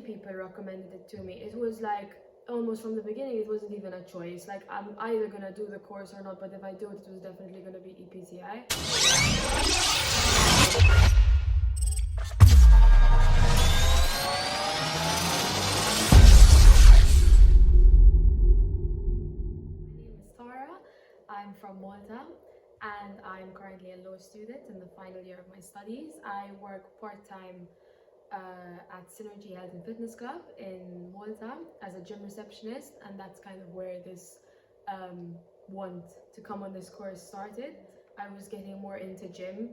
people recommended it to me. It was like almost from the beginning, it wasn't even a choice. Like, I'm either gonna do the course or not, but if I do it, it was definitely gonna be EPTI. My name is Tarah. I'm from Malta, and I'm currently a law student in the final year of my studies. I work part-time at Synergy Health and Fitness Club in Malta as a gym receptionist, and that's kind of where this want to come on this course started. I was getting more into gym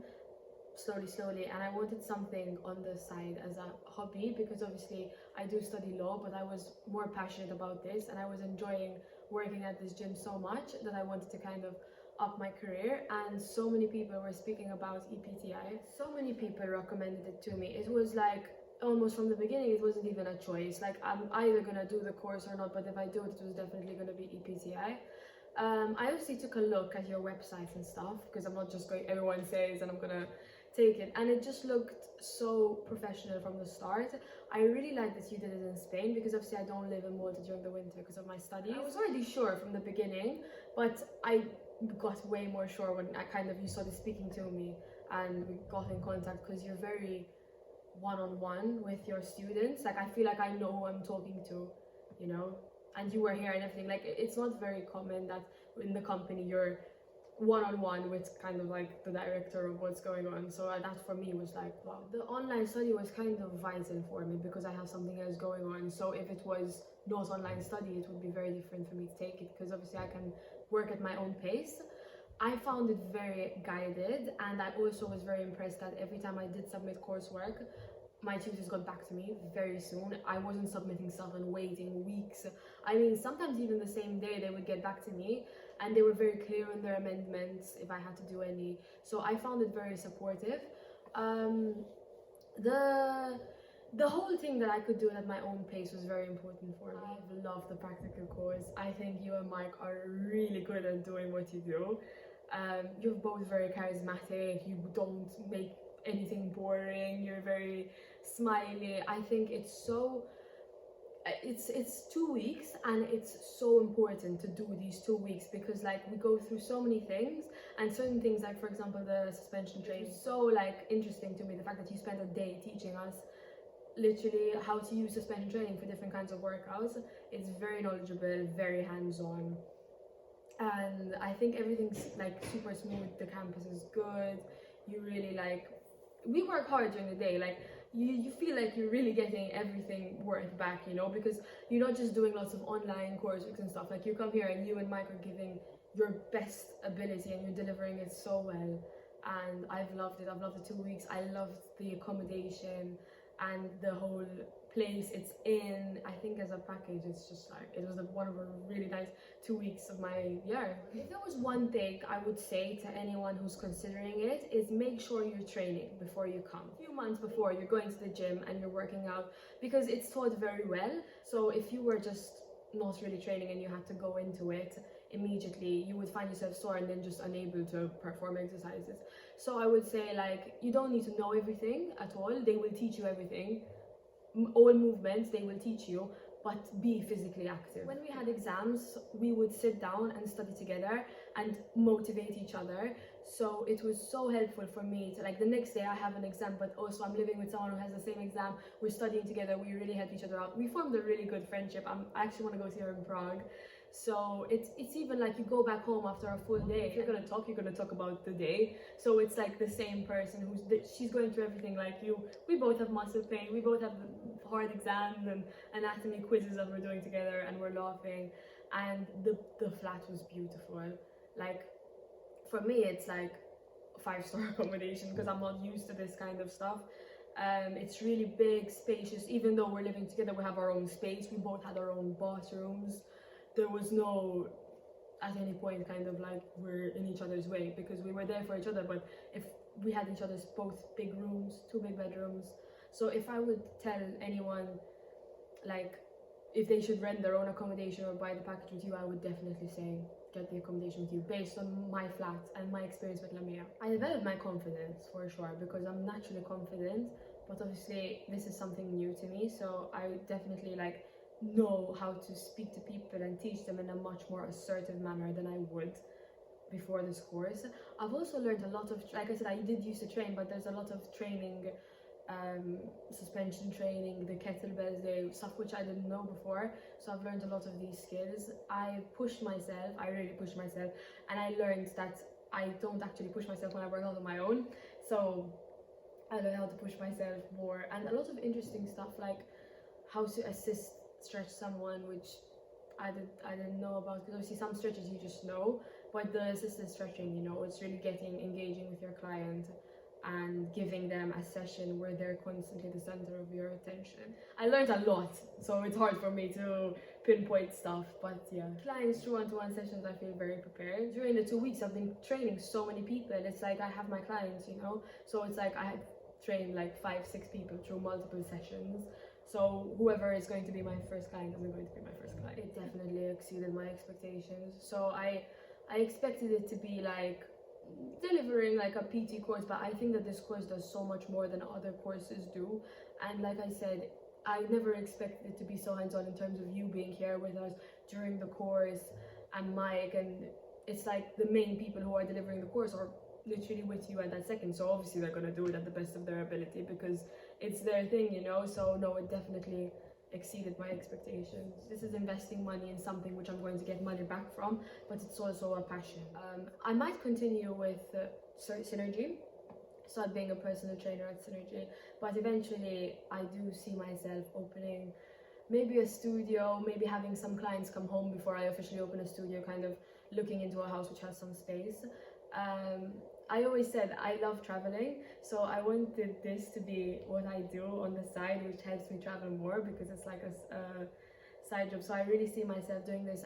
slowly, and I wanted something on the side as a hobby, because obviously I do study law, but I was more passionate about this, and I was enjoying working at this gym so much that I wanted to kind of up my career. And so many people were speaking about EPTI. So many people recommended it to me. It was like almost from the beginning, it wasn't even a choice. Like, I'm either gonna do the course or not, but if I do it, it was definitely gonna be EPTI. I obviously took a look at your websites and stuff, because I'm not just going, everyone says, and I'm gonna take it, and it just looked so professional from the start. I really like that you did it in Spain, because obviously I don't live in Malta during the winter because of my studies. I was already sure from the beginning, but I got way more sure when you started speaking to me and we got in contact, because you're very one-on-one with your students. Like, I feel like I know who I'm talking to, you know, and you were here and everything. Like, it's not very common that in the company you're one-on-one with kind of like the director of what's going on. So that for me was like, wow. The online study was kind of vital for me because I have something else going on. So if it was not online study, it would be very different for me to take it, because obviously I can work at my own pace. I found it very guided, and I also was very impressed that every time I did submit coursework, my tutors got back to me very soon. I wasn't submitting stuff and waiting weeks. I mean, sometimes even the same day they would get back to me, and they were very clear on their amendments if I had to do any. So I found it very supportive. The whole thing that I could do it at my own pace was very important for me. I love the practical course. I think you and Mike are really good at doing what you do. You're both very charismatic. You don't make anything boring. You're very smiley. I think it's 2 weeks, and it's so important to do these 2 weeks, because like we go through so many things, and certain things, like for example the suspension training, so like interesting to me, the fact that you spent a day teaching us literally how to use suspension training for different kinds of workouts. It's very knowledgeable, very hands-on, and I think everything's like super smooth. The campus is good. You really like, we work hard during the day, like you feel like you're really getting everything worth back, you know, because you're not just doing lots of online coursework and stuff. Like, you come here and you and Mike are giving your best ability and you're delivering it so well, and I've loved it. I've loved the 2 weeks. I loved the accommodation and the whole place it's in. I think as a package, it's just like, it was one of a really nice 2 weeks of my year. If there was one thing I would say to anyone who's considering it, is make sure you're training before you come. A few months before, you're going to the gym and you're working out, because it's taught very well. So if you were just not really training and you had to go into it immediately, you would find yourself sore and then just unable to perform exercises. So I would say, like, you don't need to know everything at all. They will teach you everything, all movements they will teach you, but be physically active. When we had exams, we would sit down and study together and motivate each other. So it was so helpful for me to, like, the next day I have an exam, but also I'm living with someone who has the same exam. We're studying together. We really help each other out. We formed a really good friendship. I actually want to go see her in Prague. So it's even like you go back home after a full day. If you're gonna talk about the day. So it's like the same person she's going through everything like you. We both have muscle pain. We both have hard exams and anatomy quizzes that we're doing together, and we're laughing. And the flat was beautiful. Like, for me, it's like 5-star accommodation, because I'm not used to this kind of stuff. It's really big, spacious. Even though we're living together, we have our own space. We both had our own bathrooms. There was no, at any point, kind of like we're in each other's way, because we were there for each other, but if we had each other's both big rooms, 2 big bedrooms. So if I would tell anyone, like, if they should rent their own accommodation or buy the package with you, I would definitely say get the accommodation with you, based on my flat and my experience with Lamia. I developed my confidence for sure, because I'm naturally confident, but obviously this is something new to me, so I definitely like know how to speak to people and teach them in a much more assertive manner than I would before this course. I've also learned a lot of, like I said, I did used to train, but there's a lot of training, suspension training, the kettlebells, the stuff which I didn't know before. So I've learned a lot of these skills. I pushed myself, I really pushed myself, and I learned that I don't actually push myself when I work out on my own. So I learned how to push myself more, and a lot of interesting stuff like how to assist stretch someone, which I didn't know about, because obviously some stretches you just know, but the assisted stretching, you know, it's really engaging with your client and giving them a session where they're constantly the center of your attention. I learned a lot, so it's hard for me to pinpoint stuff, but yeah. Clients through one-to-one sessions, I feel very prepared. During the 2 weeks, I've been training so many people. It's like I have my clients, you know, so it's like I have trained like 5-6 people through multiple sessions. So whoever is going to be my first client isn't going to be my first client. It definitely exceeded my expectations. So I expected it to be like delivering like a PT course, but I think that this course does so much more than other courses do. And like I said, I never expected it to be so hands-on in terms of you being here with us during the course, and Mike, and it's like the main people who are delivering the course are literally with you at that second, so obviously they're going to do it at the best of their ability because it's their thing, you know. So no, it definitely exceeded my expectations. This is investing money in something which I'm going to get money back from, but it's also a passion. I might continue with Synergy, start being a personal trainer at Synergy, but eventually I do see myself opening maybe a studio, maybe having some clients come home before I officially open a studio, kind of looking into a house which has some space. I always said I love traveling, so I wanted this to be what I do on the side, which helps me travel more because it's like a side job. So I really see myself doing this.